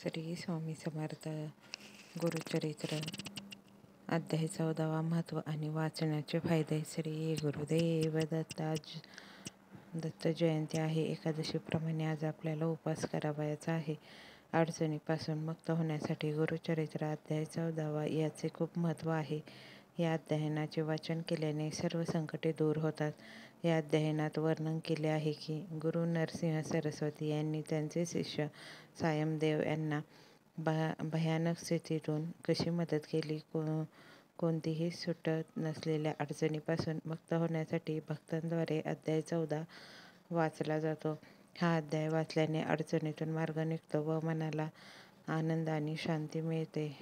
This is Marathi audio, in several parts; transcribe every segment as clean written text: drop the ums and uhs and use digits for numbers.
श्री स्वामी समर्थ. गुरुचरित्र अध्याय 14. महत्त्व आणि वाचण्याचे फायदे. श्री गुरुदेव दत्त. आज दत्त जयंती आहे. एकादशीप्रमाणे आज आपल्याला उपवास करावयाचा आहे. अडचणीपासून मुक्त होण्यासाठी गुरुचरित्र अध्याय 14 याचे खूप महत्त्व आहे. या अध्ययनाचे वाचन केल्याने सर्व संकटे दूर होतात. या अध्ययनात वर्णन केले आहे की गुरु नरसिंह सरस्वती यांनी त्यांचे शिष्य सायमदेव यांना भयानक स्थितीतून कशी मदत केली. कोणतीही सुटत नसलेल्या अडचणीपासून मुक्त होण्यासाठी भक्तांद्वारे अध्याय 14 वाचला जातो. हा अध्याय वाचल्याने अडचणीतून मार्ग निघतो व मनाला आनंद आणि शांती मिळते.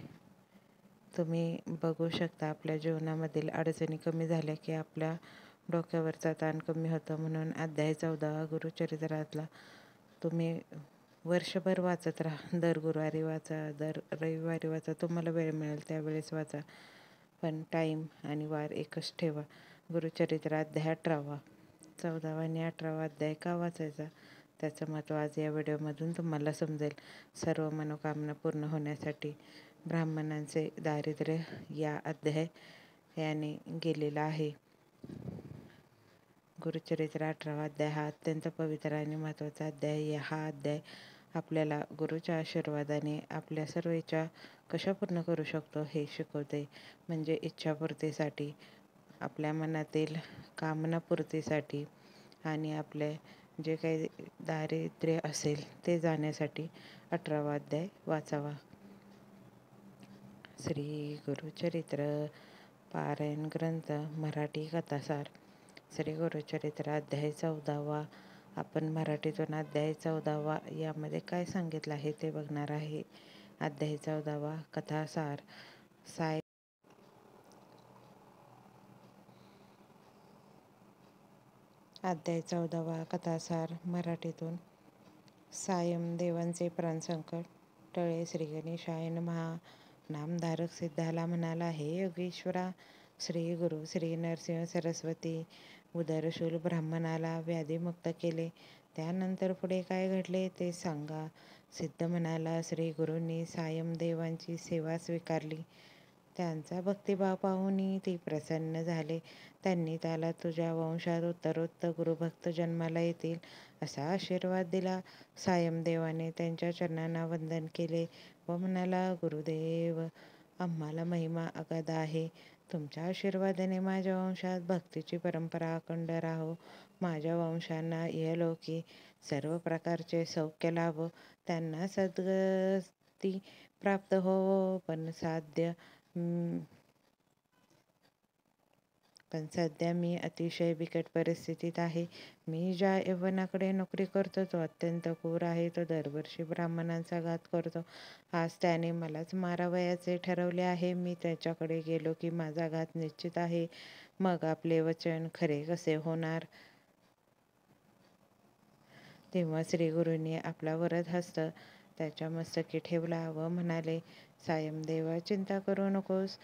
तुम्ही बघू शकता, आपल्या जीवनामधील अडचणी कमी झाल्या की आपल्या डोक्यावरचा ताण कमी होतो. म्हणून अध्याय 14 गुरुचरित्रातला तुम्ही वर्षभर वाचत राहा. दर गुरुवारी वाचा, दर रविवारी वाचा, तुम्हाला वेळ मिळेल त्यावेळेस वाचा. पण टाईम आणि वार एकच ठेवा. गुरुचरित्र अध्याय 18. 14 आणि 18 अध्याय का वाचायचा, त्याचं महत्त्व आज या व्हिडिओमधून तुम्हाला समजेल. सर्व मनोकामना पूर्ण होण्यासाठी ब्राह्मणांचे दारिद्र्य या अध्यायाने गेलेला आहे. गुरुचरित्र 18 अध्याय हा अत्यंत पवित्र आणि महत्त्वाचा अध्याय. हा अध्याय आपल्याला गुरुच्या आशीर्वादाने आपल्या सर्व इच्छा कशा पूर्ण करू शकतो हे शिकवते. म्हणजे इच्छापूर्तीसाठी, आपल्या मनातील कामनापूर्तीसाठी आणि आपले जे काही दारिद्र्य असेल ते जाण्यासाठी 18वा अध्याय वाचावा. श्री गुरुचरित्र पारायण ग्रंथ मराठी कथासार. श्री गुरुचरित्र अध्याय 14. आपण मराठीतून अध्याय 14 यामध्ये काय सांगितलं आहे ते बघणार आहे. अध्याय 14 कथासार. अध्याय 14 कथासार. मराठीतून. सायमदेवांचे प्राणसंकट टळे. श्री गणेशाय नमः. नामधारक सिद्धाला म्हणाला, हे योगेश्वरा, श्री गुरु श्री नरसिंह सरस्वती उदरशूल ब्राह्मणाला व्याधीमुक्त केले. त्यानंतर पुढे काय घडले ते सांगा. सिद्ध म्हणाला, श्री गुरूंनी सायमदेवांची सेवा स्वीकारली. त्यांचा भक्तिभाव पाहून ते प्रसन्न झाले. त्यांनी त्याला तुझ्या वंशात उत्तरोत्तर गुरुभक्त जन्माला येतील असा आशीर्वाद दिला. सायमदेवाने त्यांच्या चरणांना वंदन केले व म्हणाला, गुरुदेव, आम्हाला महिमा अगाध आहे. तुमच्या आशीर्वादाने माझ्या वंशात भक्तीची परंपरा अखंड राहो. माझ्या वंशांना इहलोकी सर्व प्रकारचे सौख्य लाभो. त्यांना सद्गती प्राप्त हो. पण सध्या मी अतिशय बिकट परिस्थितीत आहे. मी ज्या यवनाकडे नोकरी करतो तो अत्यंत क्रूर आहे. तो दरवर्षी ब्राह्मणांचा घात करतो. आज त्याने मलाच मारावयाचे ठरवले आहे. मी त्याच्याकडे गेलो की माझा घात निश्चित आहे. मग आपले वचन खरे कसे होणार. तेव्हा श्रीगुरूंनी आपला वरद हस्त त्याच्या मस्तकी ठेवला व म्हणाले, सायमदेवा, चिंता करू नकोस.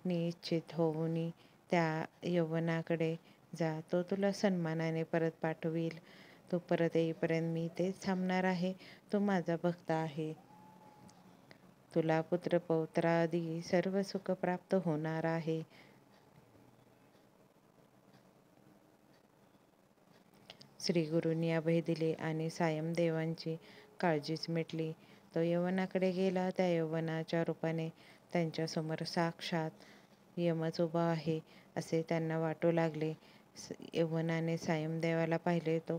निश्चित होऊन त्या यवनाकडे जा. तो तुला सन्मानाने परत पाठवील. तू परत येईपर्यंत मी तेच थांबणार आहे. तू माझा भक्त आहे. तुला पुत्रपौत्रादी सर्व सुख प्राप्त होणार आहे. श्रीगुरूंनी अभय दिले आणि सायमदेवांची काळजीच मिटली. तो यवनाकडे गेला. त्या यवनाच्या रूपाने त्यांच्यासमोर साक्षात यमच उभा आहे असे त्यांना वाटू लागले. यवनाने सायमदेवाला पाहिले तो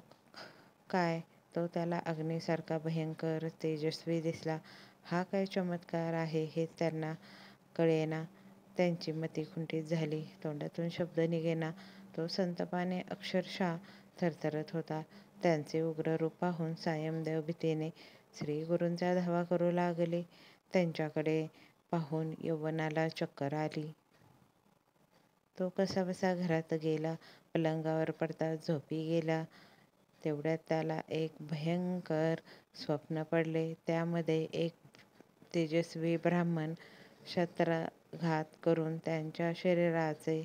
त्याला अग्नीसारखा भयंकर तेजस्वी दिसला. हा काय चमत्कार आहे हे त्यांना कळेना. त्यांची मती खुंटीत झाली. तोंडातून शब्द निघेना. तो संतापाने अक्षरशः थरथरत होता. त्यांचे उग्र रूप पाहून सायमदेव भीतीने श्रीगुरूंचा धावा करू लागले. त्यांच्याकडे पाहून यवनाला चक्कर आली. तो कसाबसा घरात गेला. पलंगावर पडताच झोपी गेला. तेवढ्यात त्याला एक भयंकर स्वप्न पडले. त्यामध्ये एक तेजस्वी ब्राह्मण शस्त्राघात करून त्यांच्या शरीराचे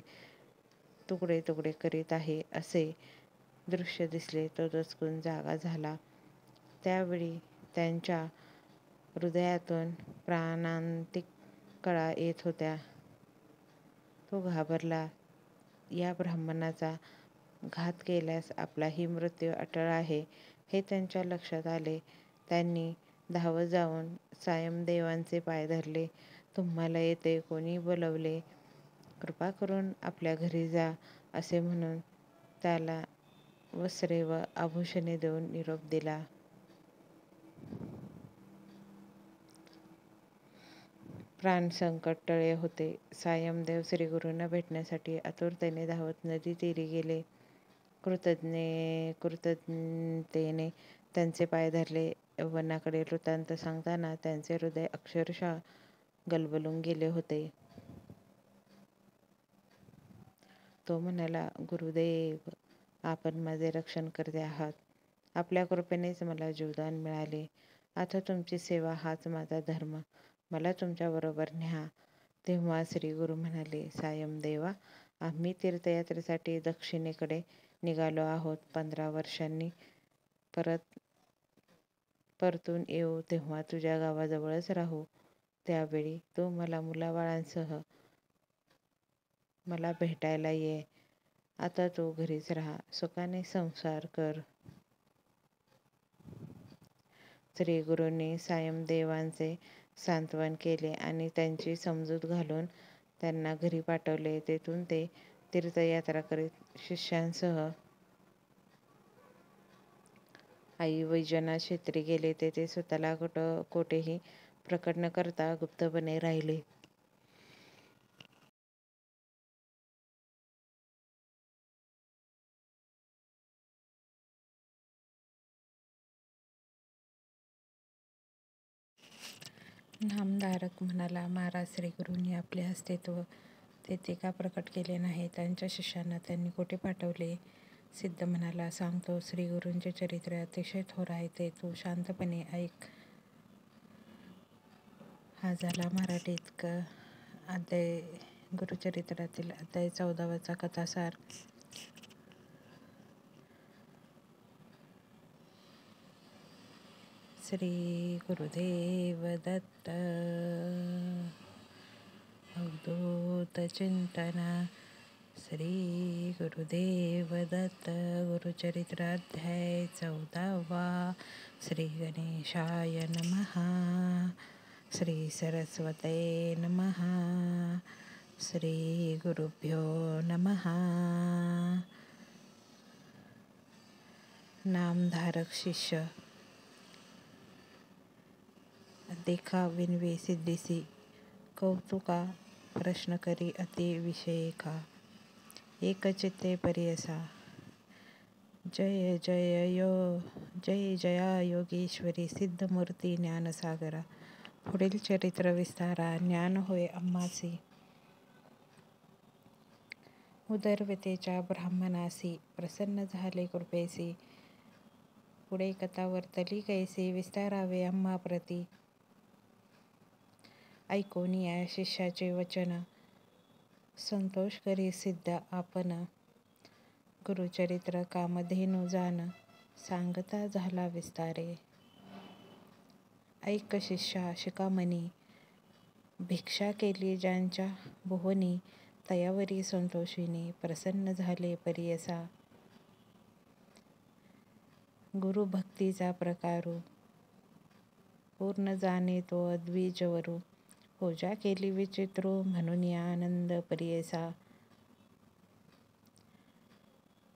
तुकडे तुकडे करीत आहे असे दृश्य दिसले. तो दचकून जागा झाला. त्यावेळी त्यांच्या हृदयातून प्राणांतिक कळा येत होत्या. तो घाबरला. या ब्राह्मणाचा घात केल्यास आपलाही मृत्यू अटळ आहे हे त्यांच्या लक्षात आले. त्यांनी धावत जाऊन सायमदेवांचे पाय धरले. तुम्हाला येथे कोणी बोलवले? कृपा करून आपल्या घरी जा, असे म्हणून त्याला वस्त्रे व आभूषणे देऊन निरोप दिला. प्राणसंकट टळले होते. सायमदेव श्रीगुरूंना भेटण्यासाठी आतुरतेने धावत नदी तीरी गेले. कृतज्ञतेने त्यांचे पाय धरले. यौवनाकडे वृत्तांत सांगताना त्यांचे हृदय अक्षरशः गलबलून गेले होते. तो म्हणाला, गुरुदेव, आपण माझे रक्षणकर्ते आहात. आपल्या कृपेनेच मला जीवदान मिळाले. आता तुमची सेवा हाच माझा धर्म. मला तुमच्याबरोबर न्या. तेव्हा श्री गुरु म्हणाले, सायमदेवा, आम्ही तीर्थयात्रेसाठी दक्षिणेकडे निघालो आहोत. 15 वर्षांनी परतून येऊ तेव्हा तुझ्या गावाजवळच राहू. त्यावेळी तू मला मुलाबाळांसह मला भेटायला ये. आता तू घरीच राहा, सुखाने संसार कर. श्री गुरूंनी सायमदेवांचे सांत्वन केले आणि त्यांची समजूत घालून त्यांना घरी पाठवले. तेथून ते तीर्थयात्रा करीत शिष्यांसह आई वैजनाथ क्षेत्री गेले. तेथे स्वतःला कोठेही प्रकट न करता गुप्तपणे राहिले. नामधारक म्हणाला, महाराज, श्रीगुरूंनी आपले अस्तित्व तेथे का प्रकट केले नाही? त्यांच्या शिष्यांना त्यांनी कोठे पाठवले? सिद्ध म्हणाला, सांगतो. श्रीगुरूंचे चरित्र अतिशय थोर आहे, ते तू शांतपणे ऐक. हा झाला मराठीत अध्याय गुरुचरित्रातील अध्याय 14वा कथासार. श्री गुरुदेव दत्त. अवधूत चिंतन. श्री गुरुदेव दत्त. गुरुचरित्र अध्याय 14वा. श्री गणेशाय नमः. श्री सरस्वते नमः. श्री गुरुभ्यो नमः. नामधारक शिष्य. देखा विनवे सिद्धीसी, कौतुका प्रश्न करी अति विषयेका. एकचित्ते परियसा. जय जया योगेश्वरी सिद्धमूर्ती ज्ञानसागरा. पुढील चरित्र विस्तारा. ज्ञान होय आम्हासी. उदरवतेच्या ब्राह्मणासी प्रसन्न झाले कृपेसी. पुढे कथा वर्तली कैसी, विस्तारावे आम्हा प्रती. ऐकून या शिष्याचे वचन, संतोष करी सिद्ध आपण. गुरुचरित्र कामधेनू जान, सांगता झाला विस्तारे. ऐक शिष्या शिखामणी, भिक्षा केली ज्यांच्या भुवनी. तयावरी संतोषिनी, प्रसन्न झाले परियसा. गुरुभक्तीचा प्रकारू, पूर्ण जाणे तो अद्विजवरू. पूजा केली विचित्रू, म्हणून आनंद परियसा.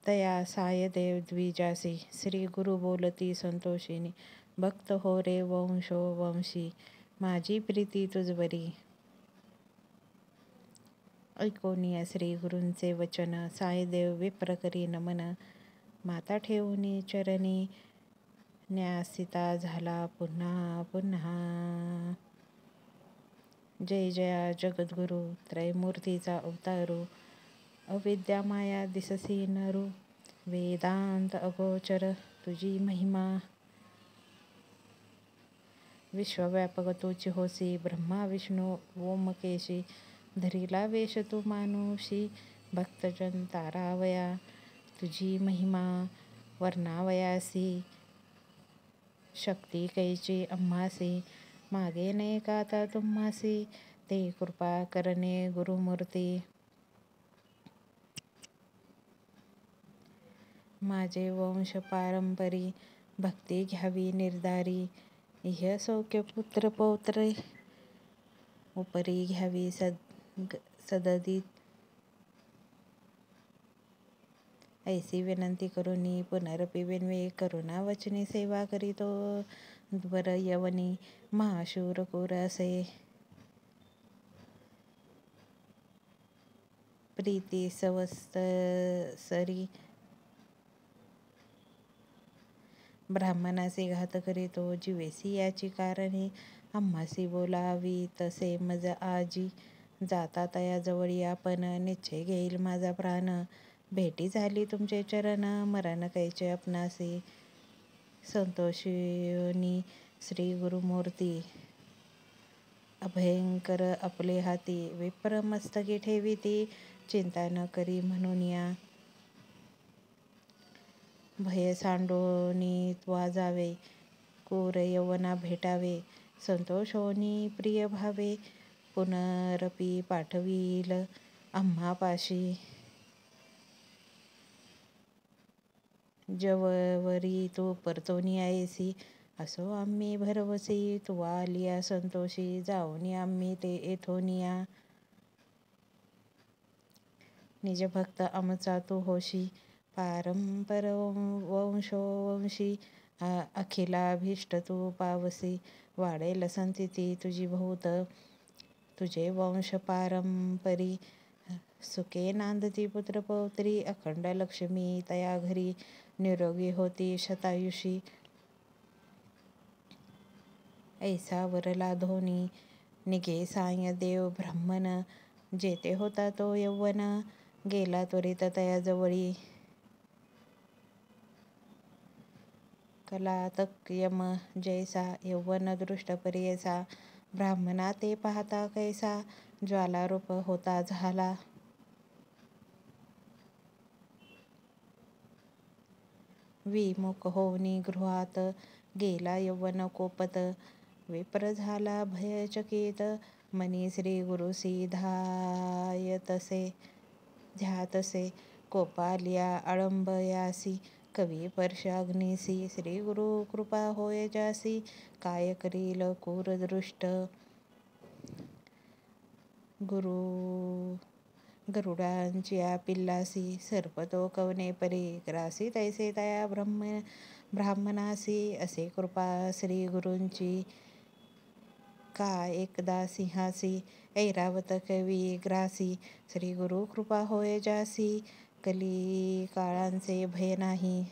तया सायदेव द्विजासी, श्री गुरु बोलती संतोषिनी. भक्त हो रे वंशी, माझी प्रीती तुझवरी. ऐकोनिया श्री गुरूंचे वचन, सायदेव विप्र करी नमन. माता ठेवूनी चरणी, न्यासिता झाला पुन्हा पुन्हा. जय जया जगद्गुरु, त्रयमूर्तीचा अवतारू. अविद्या माया दिससी नरू, वेदांत अगोचर तुझी महिमा. विश्वव्यापक तूची होसी, ब्रह्मा विष्णू ओमकेशी. धरिला वेश तू मानुषी, भक्तजन तारावया. तुझी महिमा वर्णावयासी, शक्ती कैची आम्हासी. मागे नाही का आता तुम्हासी ते कृपा करणे गुरुमूर्ती. माझे वंश पारंपरी भक्ती घ्यावी निर्धारी. इह सौख्य पुत्र पौत्रे उपरी घ्यावी सददी. ऐसी विनंती करुनी पुनरपि विनवे करुणा वचनी सेवा करीतो वर यवनी महाशूर क्रूर असे. प्रीती सवस्तरी ब्राह्मणाचे घात करीतो जीवेसी याची कारणे. आम्हासी बोलावी तसे मज आजी जाता तया जवळी आपण निश्चय घेईल माझा प्राण. भेटी झाली तुमचे चरण मरण कैचे आपणासी. संतोषिनी श्री गुरुमूर्ती अभयंकर आपले हाती. विप्र मस्तकी ठेविती चिंता न करी म्हणून या. भय सांडोनी त्वा जावे क्रूर यवना भेटावे. संतोषोनी प्रिय भावे पुनरपि पाठवील आम्हापाशी. जववरी तू परतोनी ऐसी असो आम्ही भरवसी. तू आलिया संतोषी जाऊनी आम्ही ते येथोनिया. निज भक्त आमचा तू होशी पारंपर वंशोवंशी. अखिलाभीष्ट तू पावसी वाढेल संतती तुझी बहुत. तुझे वंश पारंपरी सुखे नांदती पुत्र पौत्री. अखंड लक्ष्मी तया घरी निरोगी होती शतायुषी. ऐसा वरला धोनी निघे साय देव ब्राह्मण. जेते होता तो यौवन गेला त्वरित तया जवळी. कलातक यम जैसा यौवन दृष्ट परियसा. ब्राह्मणा ते पाहता कैसा ज्वालारूप होता झाला. विमुख होऊनी गृहात गेला यौवन कोपत. विप्र झाला भयचकित मनी श्री गुरुसी ध्यातसे. कोपालिया आळंबयासी कवी पर्शाग्नीसी. श्री गुरु कृपा होय जासी काय करील क्रूर दृष्ट. गरुडांच्या पिल्लासी सर्प तो कवने परी. ग्रासी तैसे तया ब्राह्मणासी असे कृपा श्री गुरूंची. का एकदा सिंहासी ऐरावत कवी ग्रासी. श्री गुरु कृपा होय जासी कली काळांचे भय नाही.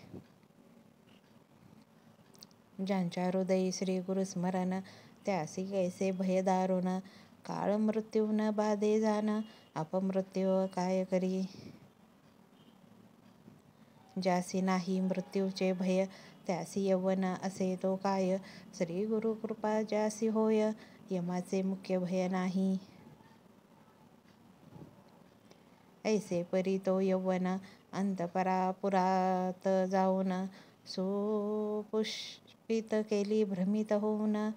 ज्यांच्या हृदयी श्री गुरु स्मरण त्यासी कैसे भय दारुण. काळ मृत्यून बाधे जाण अपमृत्यू काय करी. ज्यासी नाही मृत्यूचे भय त्यासी यौवन असे तो काय. श्री गुरु कृपा ज्यासी होय यमाचे मुख्य भय नाही. ऐसे परी तो यौवन अंतःपुरात जाऊन सुपुष्पित केली भ्रमित होऊन.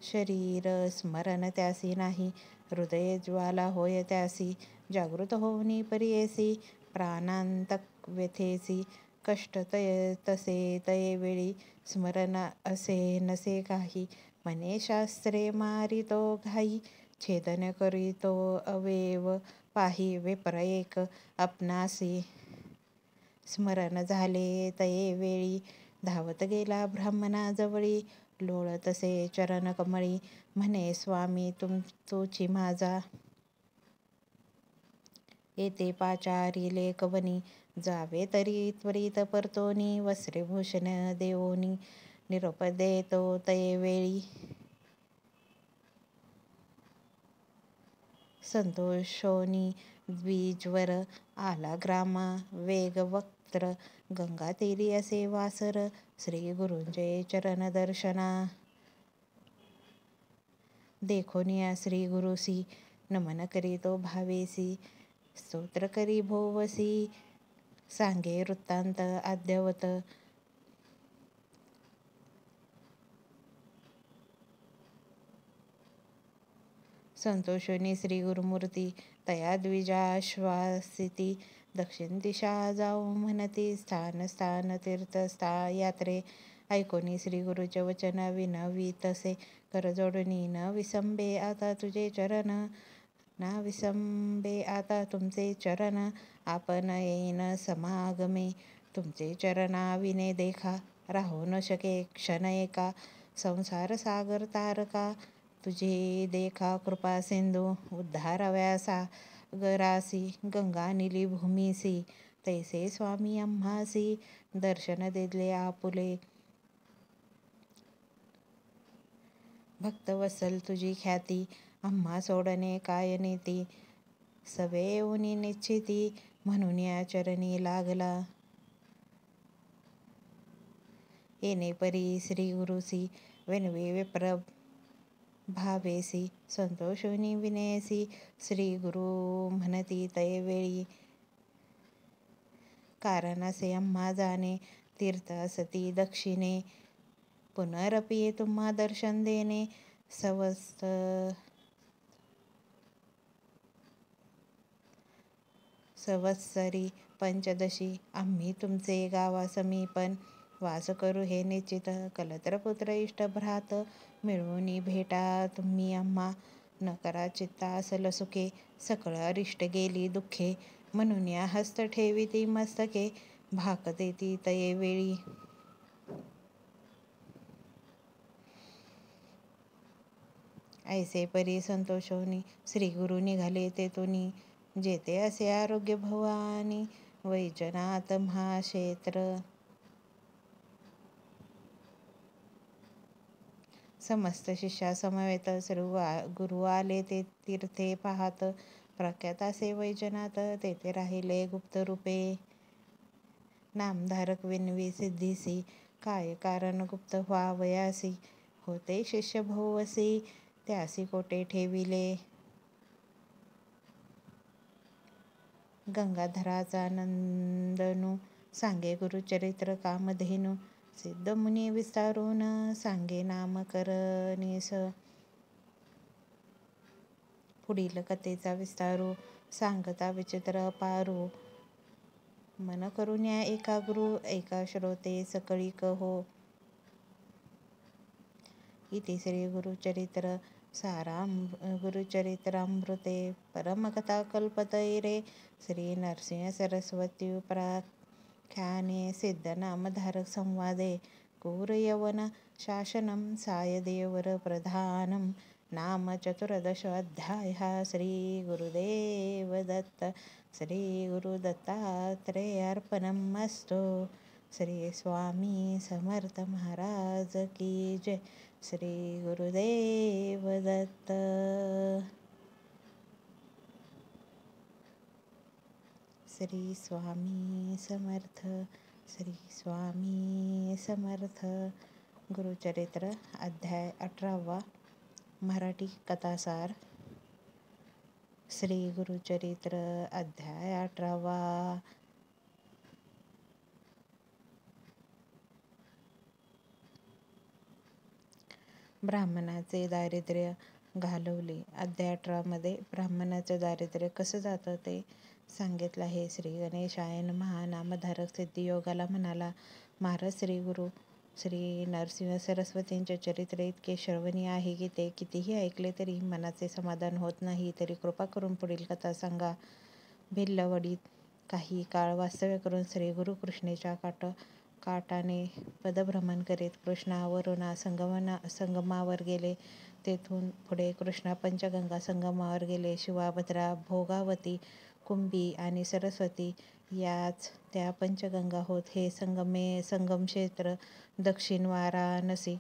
शरीर स्मरण त्यासी नाही हृदय ज्वाला होय त्यासी. जागृत होऊनी परियेसी प्राणांतक व्यथेसी. कष्ट तसे तये वेळी स्मरण असे नसे काही. म्हणे शास्त्रे मारितो घाई छेदन करीतो अवयव पाही. विप्र एक आपणासी स्मरण झाले तये वेळी धावत गेला ब्राह्मणा जवळी. लोळतसे चरण कमळी म्हणे स्वामी तूची माझा. येते पाचारिले कवनी जावे तरी त्वरित परतोनी. वस्त्रे भूषण देवोनी निरोप देतो तये वेळी. संतोषोनी द्विजवर आला ग्रामा वेग वक्त्र. गंगा तीरी असे वासर श्री गुरूंचे चरण दर्शना. देखोनिया श्री गुरुसी नमन करीतो भावेसी. स्तोत्र करी भोवसी सांगे वृत्तांत आद्यवत. संतोषोनी श्री गुरुमूर्ती तया द्विजाश्वासिती दक्षिण दिशा जाऊ म्हणती स्थान स्थान तीर्थस्था यात्रे ऐकोनी श्री गुरुचे वचन विनवी तसे कर जोडणी न विसंबे आता तुझे चरण ना विसंबे आता तुमचे चरण आपण येईन समागमे तुमचे चरणा विने देखा राहू न शके क्षण एका संसार सागर तारका तुझे देखा कृपा सिंधू उद्धारव्या सागरासी गंगा निली भूमीसी तैसे स्वामी आम्हासी दर्शन दिले आपुले भक्तवत्सल तुझी ख्याती आम्हा सोडणे काय नीती सवे उनी निश्चिती म्हणून या चरणी लागला येणे परी श्री गुरुसी विनवे विप्र भावेसी संतोषोनी विनेसी श्री गुरु म्हणती तैवेळी कारण असे आम्हा जाणे तीर्थ असती दक्षिणे पुनरपी तुम्हा दर्शन देणे संवत्सरी पंचदशी आम्ही तुमचे गावा समीपन वास करू हे निश्चित कलत्र पुत्र इष्ट भ्रात मिळून भेटा तुम्ही आम्हा न करा चित्ता असल सुखे सकळ अरिष्ट गेली दुःखे म्हणून या हस्त ठेवी ती मस्तके भाक देती तये वेळी ऐसे परी संतोषोनी श्री गुरु निघाले तेथुनी जेते असे आरोग्य भवानी वैजनाथ महाक्षेत्र समस्त शिष्या समवेत सर्व गुरु आले ते तीर्थे पाहत प्रख्यात असे वैजनाथ तेथे राहिले गुप्त रूपे नामधारक विनवी सिद्धीसी काय कारण गुप्त व्हावयासी होते शिष्य भोवसी त्यासी कोटे ठेविले गंगाधराचा नंदनू सांगे गुरुचरित्र कामधेनू सिद्ध मुनी विस्तारून सांगे नामकरणीस पुढील कथेचा विस्तारू सांगता विचित्र अपारू मन करून या एकाग्रू एका श्रोते सकळीक हो इति श्री गुरुचरित्र गुरुचरित्रामृते परमकथा कल्पतैरे श्री नरसिंह सरस्वती उपाख्याने सिद्धनामधारक संवादे कूरयवन शासनं सायदेवर प्रधानं नाम चतुर्दश अध्यायः श्री गुरुदेव दत्त श्री गुरुदत्तात्रेयार्पणम् अस्तु श्री स्वामी समर्थ महाराज की जय श्री गुरुदेव दत्त श्री स्वामी समर्थ श्री स्वामी समर्थ गुरुचरित्र अध्याय 18 मराठी कथासार श्री गुरुचरित्र अध्याय 18 ब्राह्मणाचे दारिद्र्य घालवले. अध्याय 18 मध्ये ब्राह्मणाचं दारिद्र्य कसं जातं ते सांगितलं आहे. श्री गणेशाय नमः. नामधारक सिद्धियोगाला म्हणाला, महाराज श्री गुरु श्री नरसिंह सरस्वतींचे चरित्र इतके श्रवणीय आहे की ते कितीही ऐकले तरी मनाचे समाधान होत नाही. तरी कृपा करून पुढील कथा सांगा. भिल्लवडीत काही काळ वास्तव्य करून श्री गुरु कृष्णेच्या काटाने पदभ्रमण करीत कृष्णा वरुणा संगमावर गेले. तेथून पुढे कृष्णा पंचगंगा संगमावर गेले. शिवा, भद्रा, भोगावती, कुंभी आणि सरस्वती याच त्या पंचगंगा होत. हे संगमक्षेत्र दक्षिण वाराणसी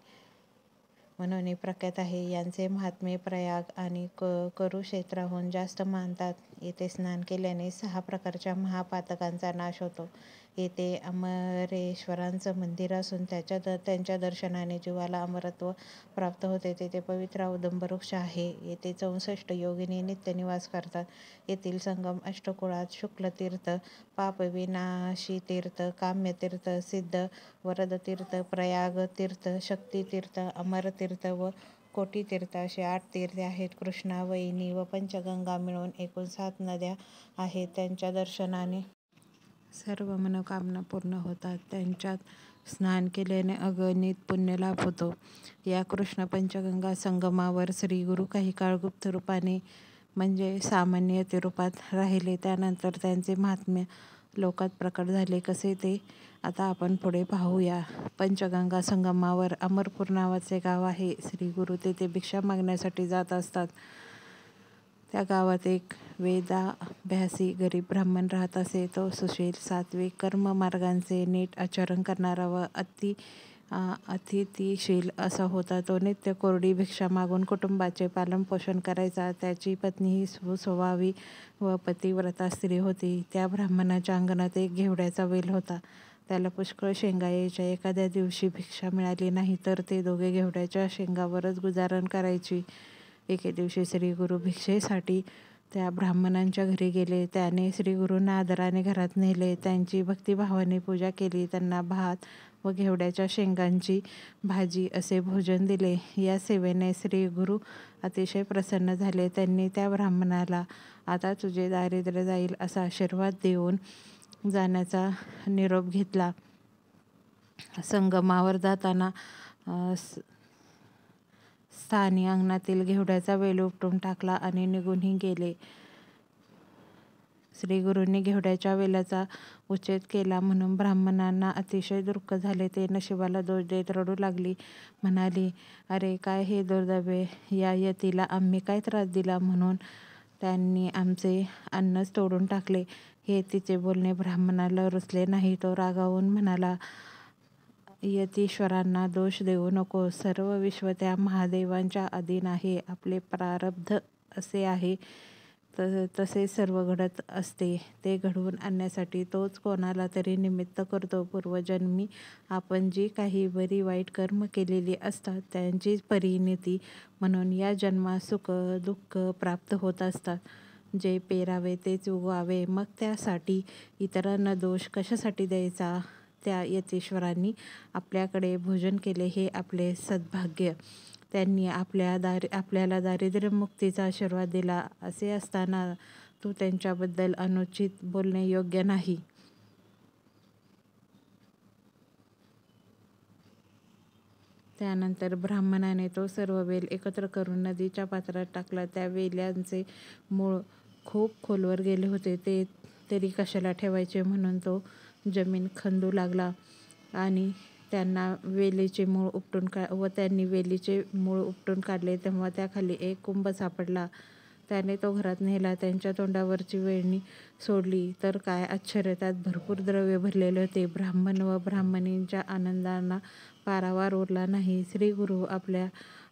म्हणून प्रख्यात आहे. यांचे महात्म्य प्रयाग आणि कुरुक्षेत्राहून जास्त मानतात. येथे स्नान केल्याने 6 प्रकारच्या महापातकांचा नाश होतो. येथे अमरेश्वरांचं मंदिर असून त्यांच्या दर्शनाने जीवाला अमरत्व प्राप्त होते. तेथे पवित्र औदुंब वृक्ष आहे. येथे 64 योगिनी नित्य निवास करतात. येथील संगम अष्टकुळात शुक्लतीर्थ, पापविनाशी तीर्थ, काम्यतीर्थ, सिद्ध वरदतीर्थ, प्रयाग तीर्थ, शक्तितीर्थ, अमरतीर्थ व कोटी तीर्थ असे 8 तीर्थे आहेत. कृष्णा, वैनी व पंचगंगा मिळून एकूण 7 नद्या आहेत. त्यांच्या दर्शनाने सर्व मनोकामना पूर्ण होतात. त्यांच्यात स्नान केल्याने अगणित पुण्यलाभ होतो. या कृष्ण पंचगंगा संगमावर श्री गुरु काही काळ गुप्त रूपाने म्हणजे सामान्य यतिरूपात राहिले. त्यानंतर त्यांचे महात्म्य लोकात प्रकट झाले. कसे ते आता आपण पुढे पाहूया. पंचगंगा संगमावर अमरपूर नावाचे गाव आहे. श्री गुरु तेथे भिक्षा मागण्यासाठी जात असतात. त्या गावात एक वेदाभ्यासी गरीब ब्राह्मण राहत असे. तो सुशील, सात्विक, कर्ममार्गांचे नीट आचरण करणारा व अतिथीशील असा होता. तो नित्य कोरडी भिक्षा मागून कुटुंबाचे पालनपोषण करायचा. त्याची पत्नी ही सुस्वभावी व पतिव्रता स्त्री होती. त्या ब्राह्मणाच्या अंगणात एक घेवड्याचा वेल होता. त्याला पुष्कळ शेंगा यायच्या. एखाद्या दिवशी भिक्षा मिळाली नाही तर ते दोघे घेवड्याच्या शेंगावरच गुजारण करायची. एके दिवशी श्रीगुरु भिक्षेसाठी त्या ब्राह्मणांच्या घरी गेले. त्याने श्रीगुरूंना आदराने घरात नेले. त्यांची भक्तिभावाने पूजा केली. त्यांना भात व घेवड्याच्या शेंगांची भाजी असे भोजन दिले. या सेवेने श्रीगुरु अतिशय प्रसन्न झाले. त्यांनी त्या ब्राह्मणाला आता तुझे दारिद्र्य जाईल असा आशीर्वाद देऊन जाण्याचा निरोप घेतला. संगमावर जाताना स्थानी अंगणातील घेवड्याचा वेल उपटून टाकला आणि निघूनही गेले. श्रीगुरूंनी घेवड्याच्या वेलाचा उच्छेद केला म्हणून ब्राह्मणांना अतिशय दुःख झाले. ते नशिबाला दोष देत रडू लागली. म्हणाली, अरे काय हे दुर्दैवे! या यतीला आम्ही काय त्रास दिला म्हणून त्यांनी आमचे अन्नच तोडून टाकले. हे तिचे बोलणे ब्राह्मणाला रुचले नाही. तो रागावून म्हणाला, यतीश्वरांना दोष देऊ नको. सर्व विश्व त्या महादेवांच्या अधीन आहे. आपले प्रारब्ध असे आहे तसे सर्व घडत असते. ते घडवून आणण्यासाठी तोच कोणाला तरी निमित्त करतो. पूर्वजन्मी आपण जी काही बरी वाईट कर्म केलेली असतात त्यांचीच परिणिती म्हणून या जन्मात सुख दुःख प्राप्त होत असतात. जे पेरावे तेच उगवावे. मग त्यासाठी इतरांना दोष कशासाठी द्यायचा? त्या यतीश्वरांनी आपल्याकडे भोजन केले हे आपले सद्भाग्य. त्यांनी आपल्याला दारिद्र्यमुक्तीचा आशीर्वाद दिला. असे असताना तू त्यांच्याबद्दल अनुचित बोलणे योग्य नाही. त्यानंतर ब्राह्मणाने तो सर्व वेल एकत्र करून नदीच्या पात्रात टाकला. त्या वेल्यांचे मूळ खूप खोलवर गेले होते. ते तरी कशाला ठेवायचे म्हणून तो जमीन खंदू लागला आणि त्यांनी वेलीचे मूळ उपटून काढले. तेव्हा त्याखाली एक कुंभ सापडला. त्याने तो घरात नेला. त्यांच्या तोंडावरची वेळणी सोडली तर काय आश्चर्य! त्यात भरपूर द्रव्य भरलेले होते. ब्राह्मण व ब्राह्मणींच्या आनंदाला पारावार उरला नाही. श्रीगुरु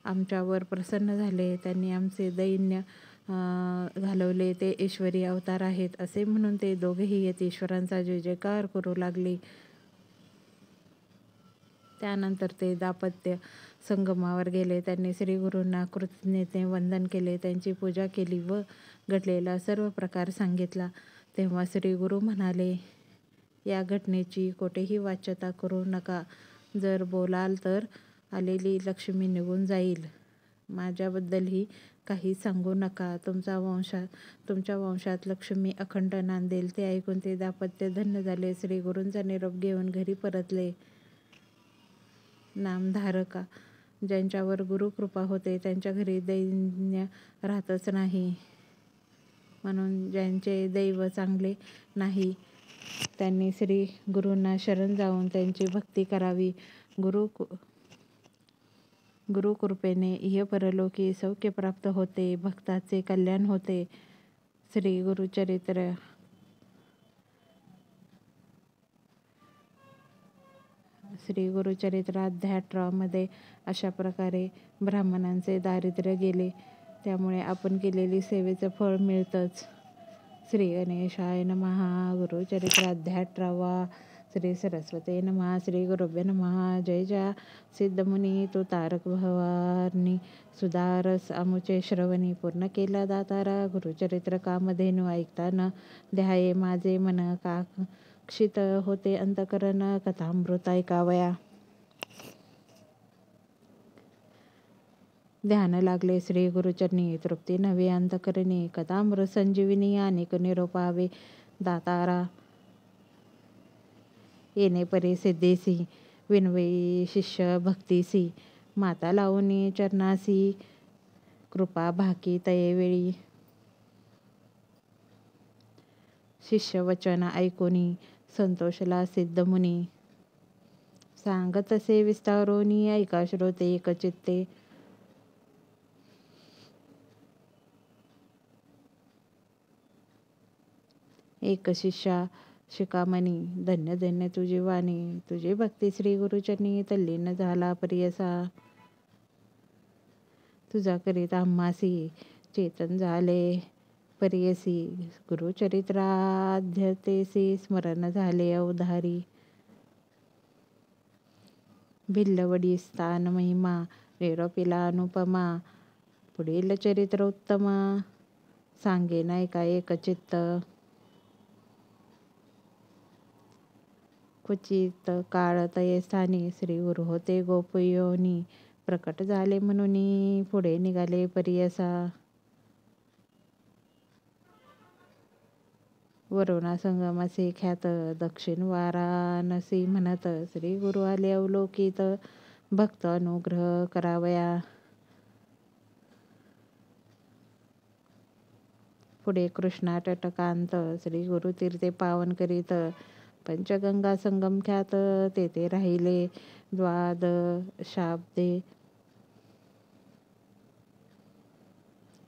आमच्यावर प्रसन्न झाले. त्यांनी आमचे दैन्य घालवले. ते ईश्वरी अवतार आहेत असे म्हणून ते दोघेही यतीश्वरांचा जय जयकार करू लागले. त्यानंतर ते दाम्पत्य संगमावर गेले. त्यांनी श्रीगुरूंना कृतज्ञतेने वंदन केले. त्यांची पूजा केली व घडलेला सर्व प्रकार सांगितला. तेव्हा श्रीगुरू म्हणाले, या घटनेची कोठेही वाच्यता करू नका. जर बोलाल तर आलेली लक्ष्मी निघून जाईल. माझ्याबद्दलही काही सांगू नका. तुमच्या वंशात लक्ष्मी अखंड नांदेल. ते ऐकून ते दाम्पत्य धन्य झाले. श्रीगुरूंचा निरोप घेऊन घरी परतले. नामधारका, ज्यांच्यावर गुरुकृपा होते त्यांच्या घरी दैन्य राहतच नाही. म्हणून ज्यांचे दैव चांगले नाही त्यांनी श्री गुरूंना शरण जाऊन त्यांची भक्ती करावी. गुरुकृपेने इहपरलोकी सौख्य प्राप्त होते. भक्ताचे कल्याण होते. श्री गुरुचरित्र अध्याय 18 मध्ये अशा प्रकारे ब्राह्मणांचे दारिद्र्य गेले. त्यामुळे आपण केलेली सेवेचं फळ मिळतंच. श्री गणेशाय नमः. गुरुचरित्र अध्याय 18. श्री सरस्वते नमः. श्री गुरुभ्यो नमः. जय जय सिद्धमुनी तू तारक भवानी सुधारस अमुचे श्रवणी पूर्ण केला दातारा. गुरुचरित्र कामधेनु ऐकता न ध्याये माझे मन काक्षित होते अंतकरण कथामृत. . . . . . . . . . . . . . . . . . . . . . . . . . . . . . . . . . . . . . . . . . . . . . . . . . . . .. .. .. ध्यान लागले श्री गुरुचरणी, तृप्ती नव्हे अंतकरणी, कथामृत संजीविनी अनेक निरोपावे दातारा. येणे परी सिद्धीसी, विनवी शिष्य भक्तीसी, माता लावणी चरणासी, कृपा भाकी तयेवेळी. शिष्य वचन ऐकोनी, संतोषला सिद्धमुनी, सांगत असे विस्तारोनी, ऐका श्रोते एकचित्ते. एक शिष्या शिकामणी, धन्य धन्य तुझी वाणी, तुझी भक्ती श्री गुरुचरणी, तल्लीन झाला परियसा. तुझा करीत आम्हासी, चेतन झाले परियसी, गुरुचरित्राध्यतेसी, स्मरण झाले अवधारी. भिल्लवडी स्थान महिमा, निरोपिला अनुपमा, पुढील चरित्र उत्तम, सांगे नायका एकचित्त. क्वचित काळ तये स्थानी, श्री गुरु होते गोपयोनी, प्रकट झाले म्हणून पुढे निघाले परियसा. वरुणा संगम असे ख्यात, दक्षिण वाराणसी म्हणत, श्री गुरु आले अवलोकित, भक्त अनुग्रह करावया. पुढे कृष्णा तटकांत, श्री गुरु तीर्थे पावन करीत, पंचगंगा संगम ख्यात, तेथे राहिले द्वादशाब्दे.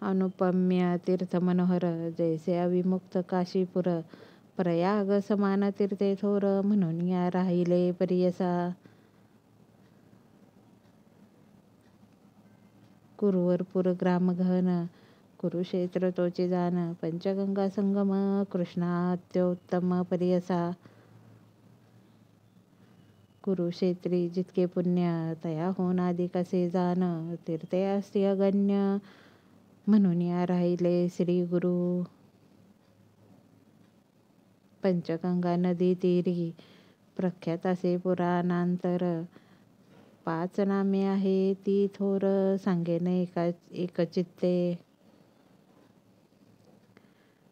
अनुपम्य तीर्थ मनोहर, जैसे अविमुक्त काशीपुर, प्रयाग समान तीर्थे थोर, म्हणून या राहिले परियसा. कुरुवरपूर ग्राम गहन, कुरुक्षेत्र तोचे जान, पंचगंगा संगम, कृष्णा अत्योत्तम परियसा. कुरुक्षेत्री जितके पुण्य, तयाहून अधिक असे जान, तीर्थे असती अगण्य, म्हणून या राहिले श्री गुरु. पंचगंगा नदी तीरी, प्रख्यात असे पुराणांतर, 5 नामे आहे ती थोर, सांगेन एकचित्ते.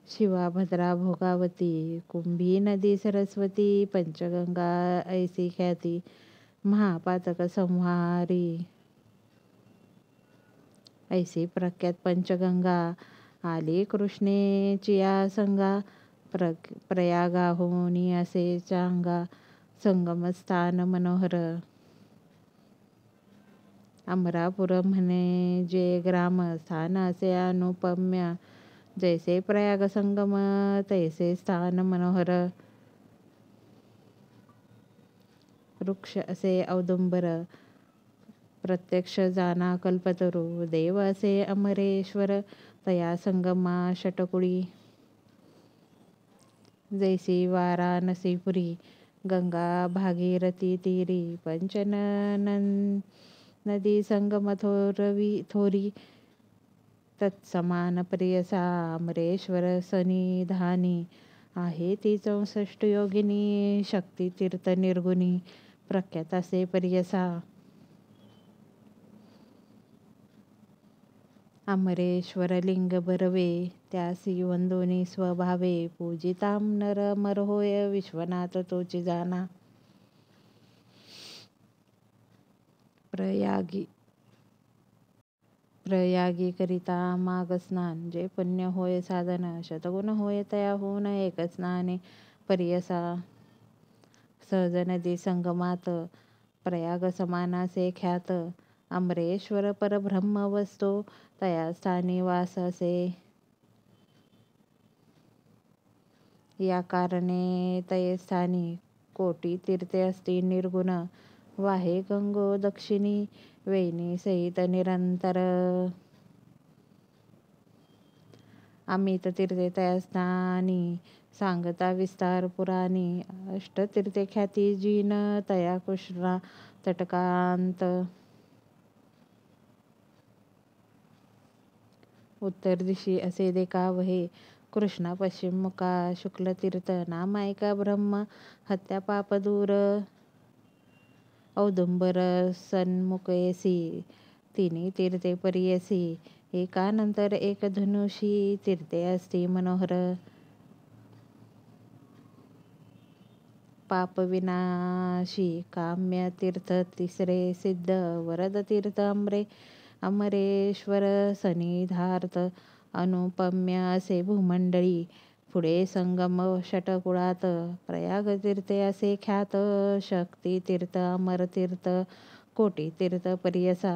शिवा भद्रा भोगावती, कुंभी नदी सरस्वती, पंचगंगा ऐसी ख्याती, महापातक संहारी. ऐसी प्रख्यात पंचगंगा, आली कृष्णेचिया संगा, प्रयागाहूनी असे चांगा, संगमस्थान मनोहर. अमरापूर म्हणे जे ग्राम, स्थान असे अनुपम्य, जैसे प्रयाग संगम, तैसे स्थान मनोहर. वृक्ष असे औदुंबर, प्रत्यक्ष जाना कल्पतरू, देव असे अमरेश्वर, तया संगमा षटकुळी. जैसी वाराणसीपुरी, गंगा भागीरथी तीरी, नदी संगम थोरी, तत्समान परियसा. अमरेश्वर सन्निधानी, आहे ती 64 योगिनी, शक्ती तीर्थ निर्गुणी, प्रख्यात असे परियसा. अमरेश्वर लिंग बरवे, त्यासी वंदोनी स्वभावे, पूजिताम नर अमर होय, विश्वनाथ तोची जाना. प्रयागी करिता माग स्नान, जे पुण्य होय साधन, शतगुण होय तयाहून एक स्नाने परियसा. सहज नदी संगमात, प्रयाग समानासे ख्यात, अमरेश्वर परब्रह्म वसतो, तया स्थानी वास असे. या कारणे तये स्थानी, कोटी तीर्थे असती निर्गुण, वाहे गंगो दक्षिणी, वेणी सहित निरंतर. अमित तीर्थे तया स्थानी, सांगता विस्तार पुराणी, अष्टतीर्थे ख्याती जीन, तया कृष्णा तटकांत. उत्तर दिशी असे देखावहे, कृष्णा पश्चिम मुखा शुक्ल तीर्थ, नामायिका ब्रह्म हत्या पाप दूर. औदुंबर सन्मुखेसी, तिन्ही तीर्थे परियसी एकानंतर एक धनुषी तीर्थे असती मनोहर. पाप विनाशी काम्य तीर्थ तिसरे सिद्ध वरद तीर्थ अमरेश्वर सनिधार्थ अनुपम्य असे भूमंडळी. पुढे संगम षटकुळात प्रयाग तीर्थे असे ख्यात. शक्ती तीर्थ अमर तीर्थ कोटी तीर्थ परियसा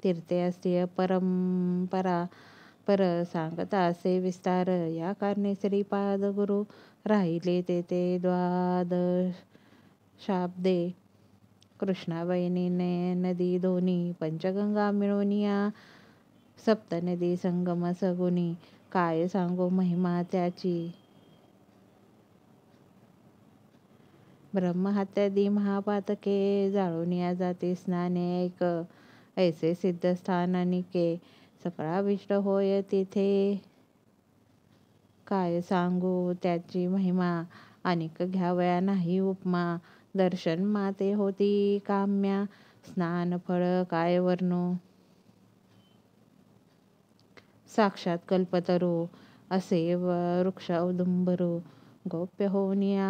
तीर्थे असती परंपरा पर सांगता असे विस्तार. या कारणे श्रीपाद गुरु राहिले तेथे द्वादशाब्दे. कृष्णावयनी नदी दोन्ही पंचगंगा मिळून या सप्तनदी संगम सगुणी. काय सांगू महिमा त्याची ब्रह्महत्यादी महापातके जाळून या जाती स्नाने ऐक. ऐसे सिद्धस्थान अनिके सकळाभीष्ट होय तिथे. काय सांगू त्याची महिमा अनिक घ्यावया नाही उपमा. दर्शन माते होती काम्या स्नान फळ काय वर्णू. साक्षात कल्पतरू असे वृक्ष औदुंबरू. गौप्य होऊन या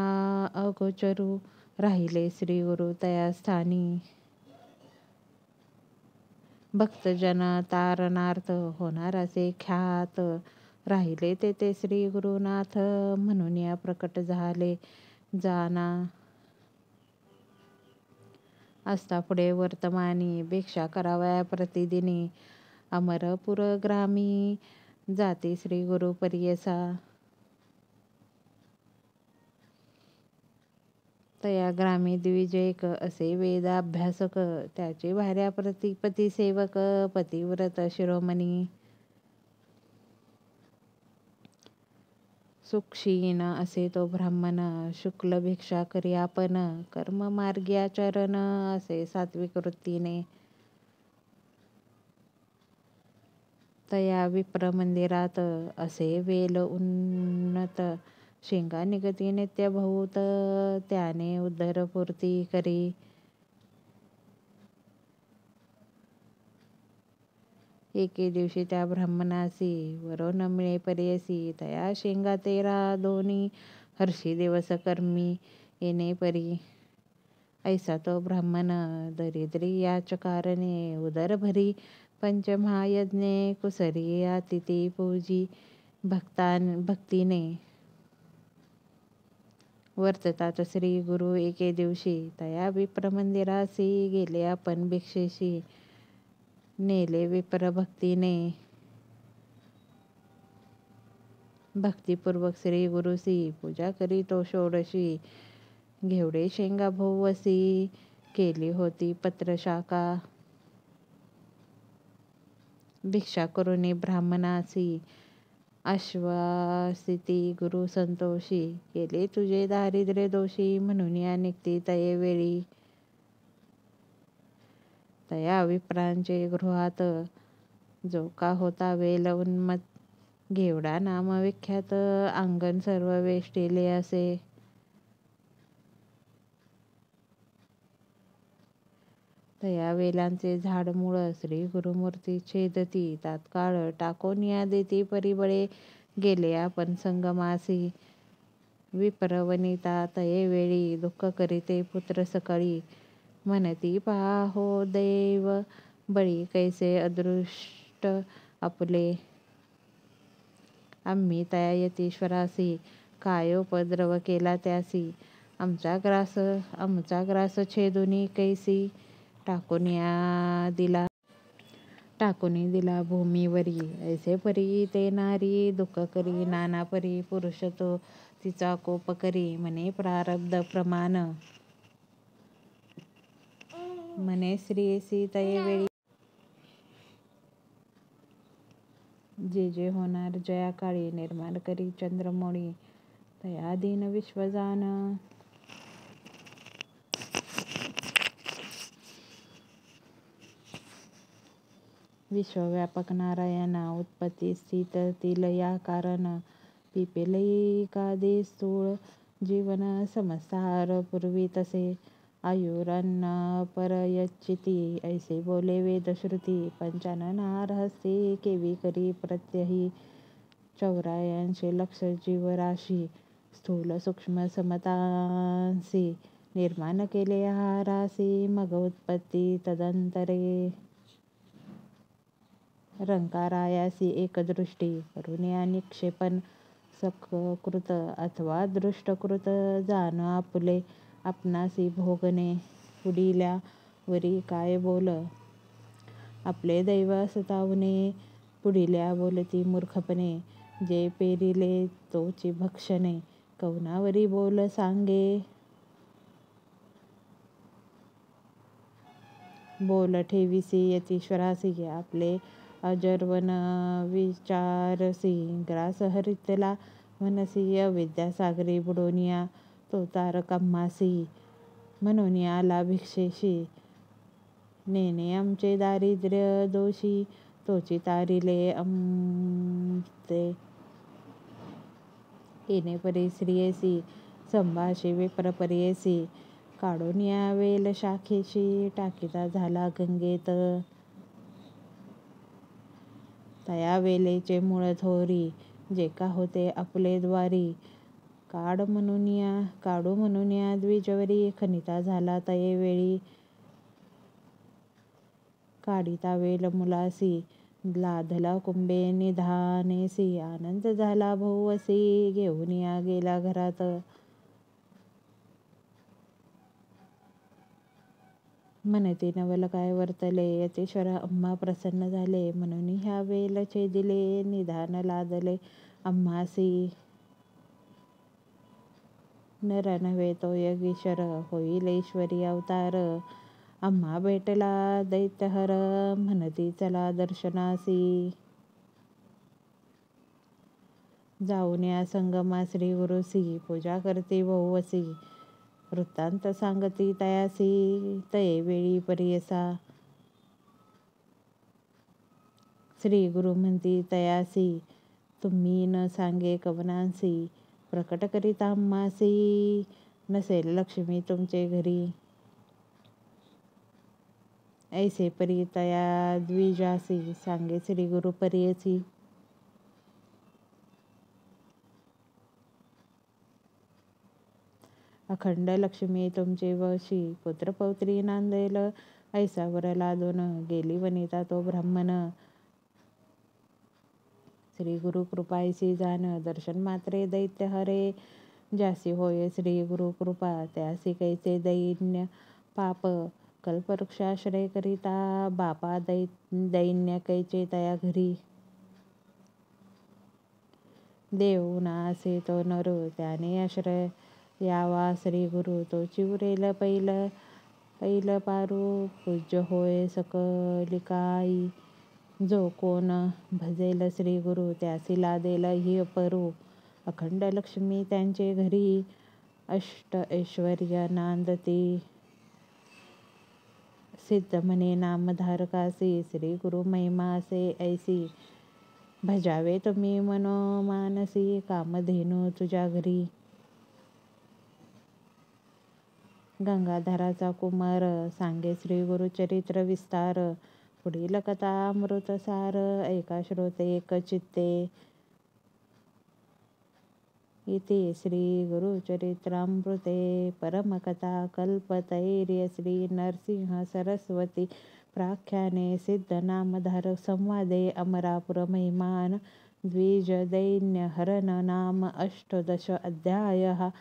अगोचरू राहिले श्रीगुरु तया स्थानी. भक्तजन तारणार्थ होणार असे ख्यात. राहिले तेथे श्री गुरुनाथ म्हणून या प्रकट झाले जाना. असता पुढे वर्तमानी भिक्षा करावया प्रतिदिनी. अमरपूर ग्रामी जाती श्री गुरु परियसा. तया ग्रामी द्विजैक असे वेदाभ्यासक. त्याची भार्या पती सेवक पतिव्रत शिरोमणी. सुक्षीण असे तो ब्राह्मण शुक्ल भिक्षा करी आपण. कर्म मार्गी आचरण असे सात्विक वृत्तीने. तया विप्र मंदिरात असे वेल उन्नत. शेंगा निगती नित्य बहुत त्याने उदरपूर्ती करी. एके दिवशी त्या ब्राह्मणासी वरो न मिळे परियसी. तया शेंगा तेरा दोन्ही हर्षी दिवस कर्मी येणे परी. ऐसा तो ब्राह्मण दरिद्री याच कारणे उदर भरी. पंचमहायज्ञे कुसरी अतिथी पूजी. भक्तीने वर्ततात श्री गुरु एके दिवशी. तया विप्र मंदिरासी गेले आपण भिक्षेशी. नेले विप्र भक्तीने भक्तिपूर्वक श्री गुरुसी. पूजा करी तो षोडशी. घेवडे शेंगा भोवसी केली होती पत्र शाखा. भिक्षा करुणी ब्राह्मणासी आश्वासिती गुरु संतोषी. केले तुझे दारिद्र्य दोषी म्हणून या निघती तये वेळी. तया विप्रांचे गृहात जो का होता वेल उन्मत. घेवडा नाम विख्यात अंगण सर्व वेष्टिले असे. तया वेलांचे झाड मूळ श्री गुरुमूर्ती छेदती. तात्काळ टाकोन या देती परिबळे गेले आपण संगमासी. विप्र वनिता तये वेळी दुःख करीते पुत्र सकळी. म्हणती पहा हो दैव बळी कैसे अदृष्ट आपले. आम्ही तया यतीश्वरासी काय उपद्रव केला त्यासी. आमचा ग्रास छेदुनी कैसी. टाकुनी दिला भूमीवरी. ऐसे परी ते नारी दुःख करी नाना परी. पुरुष तो तिचा कोप करी म्हणे प्रारब्ध प्रमाण. म्हणे स्त्रियेसी तये वेळी जे जे होणार जया काळी. निर्माण करी चंद्रमौळी तया दीन विश्वजान. विश्वव्यापक नारायणा उत्पत्ती स्थितीतील या कारण. पिपेलई का दे स्थूळ जीवन समस्तार पूर्वी तसे. आयुरन्न परयच्चिती ऐसे बोले वेदश्रुती. पंचानना रहस्ये केवी करी प्रत्यही. 84 लक्ष जीवराशी स्थूल सूक्ष्म समतांसी. निर्माण केले आहारासी मग उत्पत्ती तदंतरे. रंकारायासी एकदृष्टी करुण्या निक्षेपण सकृत अथवा दृष्टकृत. जाण आपुले आपणासी भोगणे पुढिल्या वरी काय बोल. आपले दैव असतावणे पुढिल्या बोलती मूर्खपणे. जे पेरिले तोची भक्षणे कौनावरी बोल सांगे. बोल ठेविसी यतीश्वरासी आपले अजर्वन विचारसी. ग्रास हरितला मनसी अविद्यासागरी बुडोनिया तो तारकाम्हासी. म्हणून आला भिक्षेशी नेणे आमचे दारिद्र्य दोषी. तोची तारिले आमचे येणे परी स्त्रियेसी. संभाषी विप्रपरियेसी काढून या वेल शाखेशी. टाकीता झाला गंगेत तया वेलेचे मूळ थोरी. जे का होते आपले द्वारी काढू म्हणून या द्विजवरी. खनिता झाला तये वेळी काढिता वेल मुलासी. लाधला कुंभे निधानेसी आनंद झाला बहुवसी. घेऊन या गेला घरात म्हणती नवल काय वर्तले. यतीश्वर आम्हा प्रसन्न झाले म्हणून ह्या वेल छेदिले. निधान लादले आम्हासी नर नव्हे तो योगीश्वर होईल ईश्वरी अवतार. आम्हा भेटला दैत्यहर म्हणती चला दर्शनासी. जाऊन या संगमा श्री गुरुसी पूजा करती बहुवसी. वृत्तांत सांगती तयासी तये वेळी परियसा. श्री गुरु म्हणती तयासी तुम्ही न सांगे कवनांसी. प्रकट करीता आम्हासी नसेल लक्ष्मी तुमचे घरी. ऐसे परी तया द्विजासी सांगे श्री गुरु परियसी. अखंड लक्ष्मी तुमचे वशी. पुत्र पौत्री नांदेल ऐसा वर लादून. गेली वनिता तो ब्राह्मण श्री गुरु कृपायसी जाण. दर्शन मात्रे दैत्य हरे ज्यासी होय श्री गुरु कृपा. त्यासी कैसे दैन्य पाप कल्पवृक्षाश्रय करिता. बापा दैन्य कैचे तया घरी. देव नासे तो नरू त्याने आश्रय यावा श्री गुरु. तो चिवरेल पैल पारू पूज्य होय सकलिकाई. जो कोण भजेल श्री गुरु त्यासी लादेल ही परू. अखंड लक्ष्मी त्यांचे घरी अष्ट ऐश्वर्य नांदती. सिद्ध म्हणे नामधारकासी श्री गुरु महिमा असे ऐसी. भजावे तुम्ही मनोमानसी कामधेनू तुझ्या घरी. गंगाधराचा कुमार सांगे श्री गुरु चरित्र विस्तार. पुढील कथा अमृत सार ऐका श्रोते एक चित्ते. इति श्री गुरुचरित्रामृते परमकथा कल्पतैर्य श्री नरसिंह सरस्वती प्राख्याने सिद्धनामधारक संवादे अमरापुर महिमान द्विज दैन्य हरण नाम अष्टदश अध्यायः.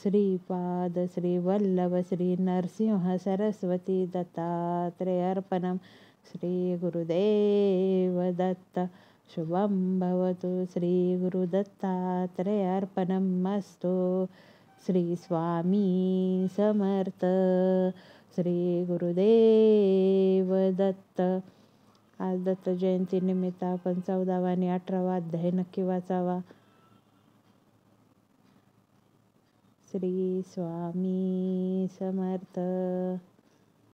श्रीपाद श्री वल्लभ श्री नरसिंह सरस्वती दत्तात्रेयार्पणम्. श्री गुरुदेव दत्त. शुभं भवतु. श्री गुरुदत्तात्रेयार्पणम् अस्तु. श्री स्वामी समर्थ. श्री गुरुदेव दत्त. आज दत्त जयंती निमित्त आपण 14वा आणि 18वा अध्याय नक्की वाचावा. श्री स्वामी समर्थ.